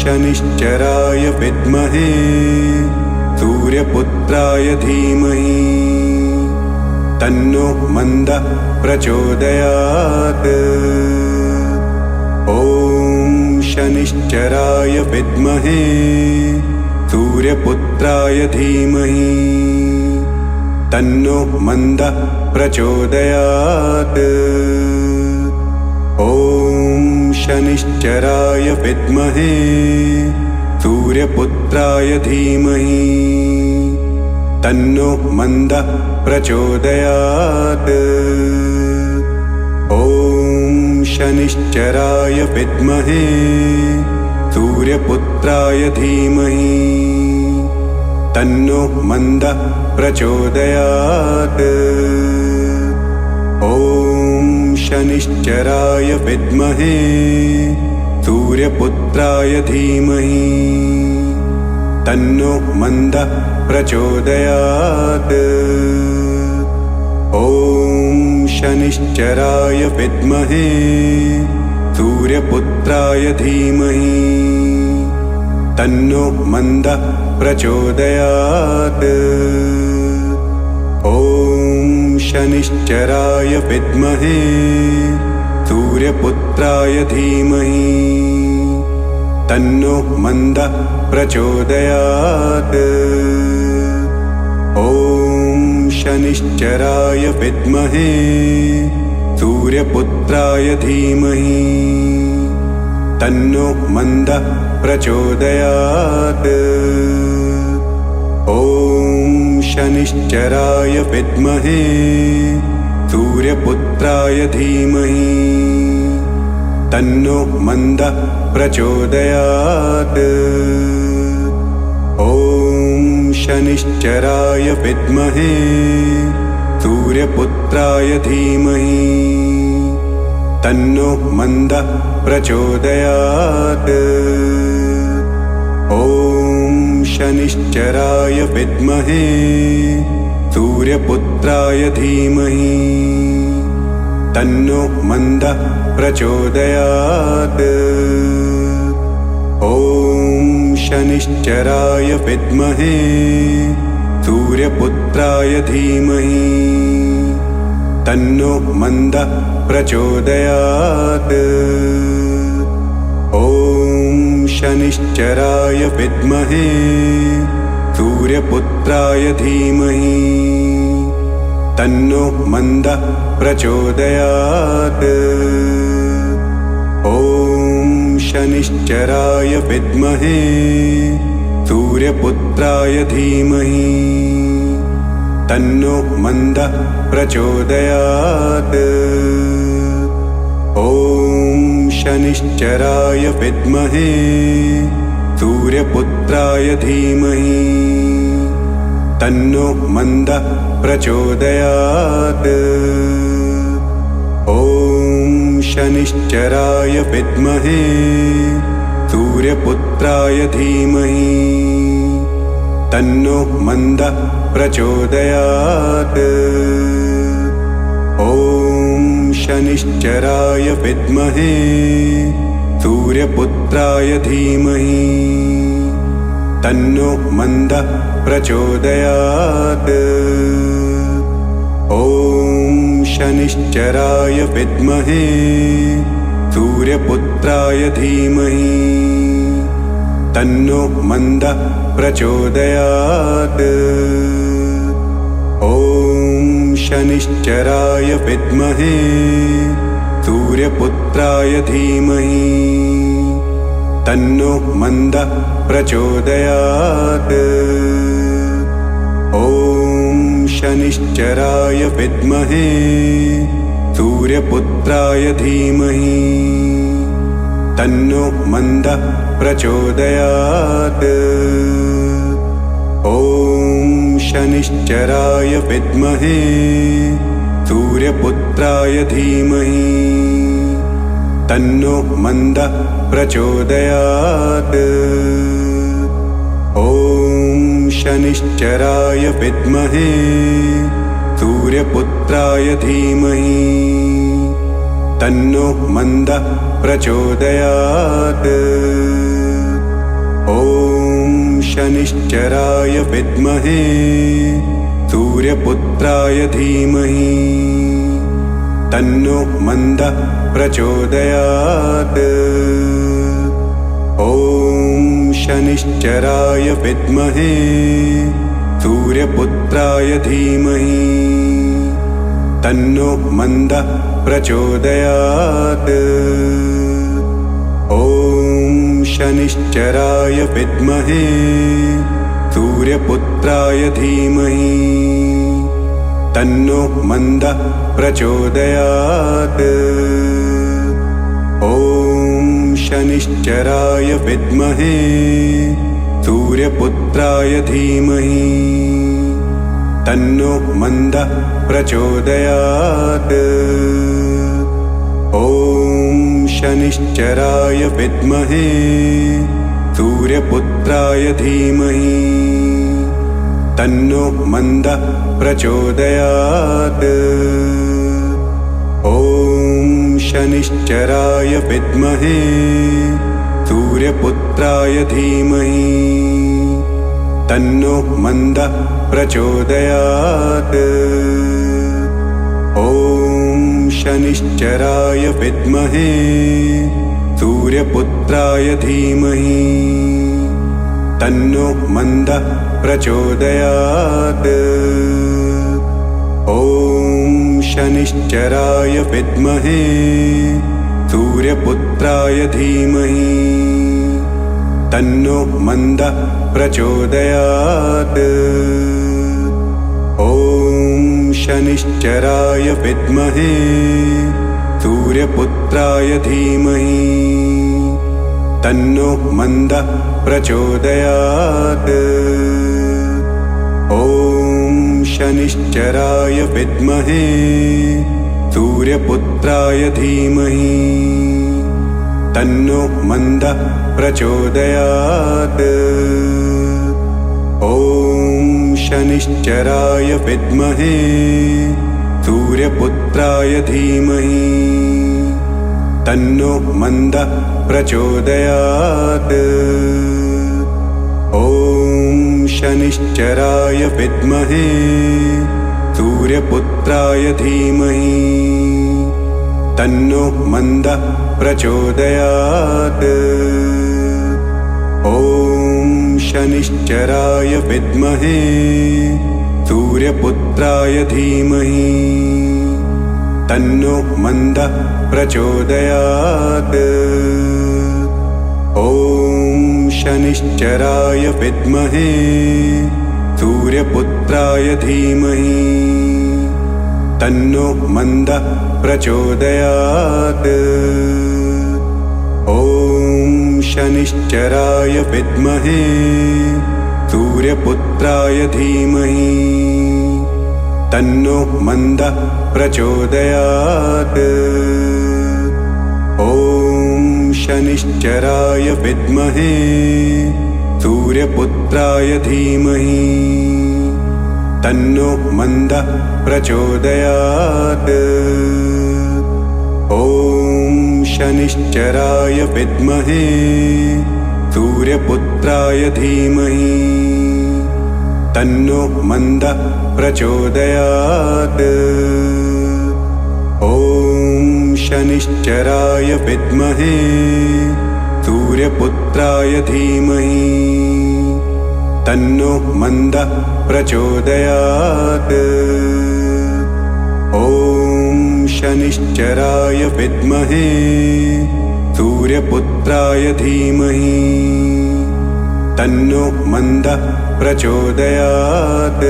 शनिश्चराय विद्महे सूर्यपुत्राय धीमहि तन्नो मन्दः प्रचोदयात्। ॐ शनिश्चराय विद्महे सूर्यपुत्राय धीमहि तन्नो मन्दः प्रचोदयात्। ॐ शनिश्चराय विद्महे सूर्यपुत्राय धीमहि तन्नो मन्दः प्रचोदयात्। ॐ शनिश्चराय विद्महे सूर्यपुत्राय धीमहि तन्नो मन्दः प्रचोदयात्। ॐ शनिश्चराय विद्महे सूर्यपुत्राय धीमहि तन्नो मन्दः प्रचोदयात्। ॐ शनिश्चराय विद्महे सूर्यपुत्राय धीमहि तन्नो मन्दः प्रचोदयात्। ॐ शनिश्चराय विद्महे सूर्यपुत्राय धीमहि तन्नो मन्दः प्रचोदयात्। ॐ शनिश्चराय विद्महे सूर्यपुत्राय धीमहि तन्नो मन्दः प्रचोदयात्। ॐ शनिश्चराय विद्महे सूर्यपुत्राय धीमहि तन्नो मन्दः प्रचोदयात्। ॐ शनिश्चराय विद्महे सूर्यपुत्राय धीमहि तन्नो मन्दः प्रचोदयात्। ॐ शनिश्चराय विद्महे सूर्यपुत्राय धीमहि तन्नो मन्दः प्रचोदयात्। ॐ शनिश्चराय विद्महे सूर्यपुत्राय धीमहि तन्नो मन्दः प्रचोदयात्। ॐ शनिश्चराय विद्महे सूर्यपुत्राय धीमहि तन्नो मन्दः प्रचोदयात्। ॐ शनिश्चराय विद्महे सूर्यपुत्राय धीमहि तन्नो मन्दः प्रचोदयात्। ॐ शनिश्चराय विद्महे सूर्यपुत्राय धीमहि तन्नो मन्दः प्रचोदयात्। ॐ शनिश्चराय विद्महे सूर्यपुत्राय धीमहि तन्नो मन्दः प्रचोदयात्। ॐ शनिश्चराय विद्महे सूर्यपुत्राय धीमहि तन्नो मन्दः प्रचोदयात्। ॐ शनिश्चराय विद्महे सूर्यपुत्राय धीमहि तन्नो मन्दः प्रचोदयात्। ॐ शनिश्चराय विद्महे सूर्यपुत्राय धीमहि तन्नो मन्दः प्रचोदयात्। ॐ शनिश्चराय विद्महे सूर्यपुत्राय धीमहि तन्नो मन्दः प्रचोदयात्। ॐ शनिश्चराय विद्महे सूर्यपुत्राय धीमहि तन्नो मन्दः प्रचोदयात्। ॐ शनिश्चराय विद्महे सूर्यपुत्राय धीमहि तन्नो मन्दः प्रचोदयात्। शनिश्चराय विद्महे सूर्यपुत्राय धीमहि तन्नो मन्दः प्रचोदयात्। ॐ शनिश्चराय विद्महे सूर्यपुत्राय धीमहि तन्नो मन्दः प्रचोदयात्। ॐ शनिश्चराय विद्महे सूर्यपुत्राय धीमहि तन्नो मन्दः प्रचोदयात्। ॐ शनिश्चराय विद्महे सूर्यपुत्राय धीमहि तन्नो मन्दः प्रचोदयात्। ॐ शनिश्चराय विद्महे सूर्यपुत्राय धीमहि तन्नो मन्दः प्रचोदयात्। ॐ शनिश्चराय विद्महे सूर्यपुत्राय धीमहि तन्नो मन्दः प्रचोदयात्। ॐ शनिश्चराय विद्महे सूर्यपुत्राय धीमहि तन्नो मन्दः प्रचोदयात्। ॐ शनिश्चराय विद्महे सूर्यपुत्राय धीमहि तन्नो मन्दः प्रचोदयात्। ॐ शनिश्चराय विद्महे सूर्यपुत्राय धीमहि तन्नो मन्दः प्रचोदयात्। ॐ शनिश्चराय विद्महे सूर्यपुत्राय धीमहि तन्नो मन्दः प्रचोदयात्। ॐ शनिश्चराय विद्महे सूर्यपुत्राय धीमहि तन्नो मन्दः प्रचोदयात्। ॐ शनिश्चराय विद्महे सूर्यपुत्राय धीमहि तन्नो मन्दः प्रचोदयात्। ॐ शनिश्चराय विद्महे सूर्यपुत्राय धीमहि तन्नो मन्दः प्रचोदयात्। ॐ शनिश्चराय विद्महे सूर्यपुत्राय धीमहि तन्नो मन्दः प्रचोदयात्। ॐ शनिश्चराय विद्महे सूर्यपुत्राय धीमहि तन्नो मन्दः प्रचोदयात्। ॐ शनिश्चराय विद्महे सूर्यपुत्राय धीमहि तन्नो मन्दः प्रचोदयात्। ॐ शनिश्चराय विद्महे सूर्यपुत्राय धीमहि तन्नो मन्दः प्रचोदयात्। ॐ शनिश्चराय विद्महे सूर्यपुत्राय धीमहि तन्नो मन्दः प्रचोदयात्। ॐ शनिश्चराय विद्महे सूर्यपुत्राय धीमहि तन्नो मन्दः प्रचोदयात्।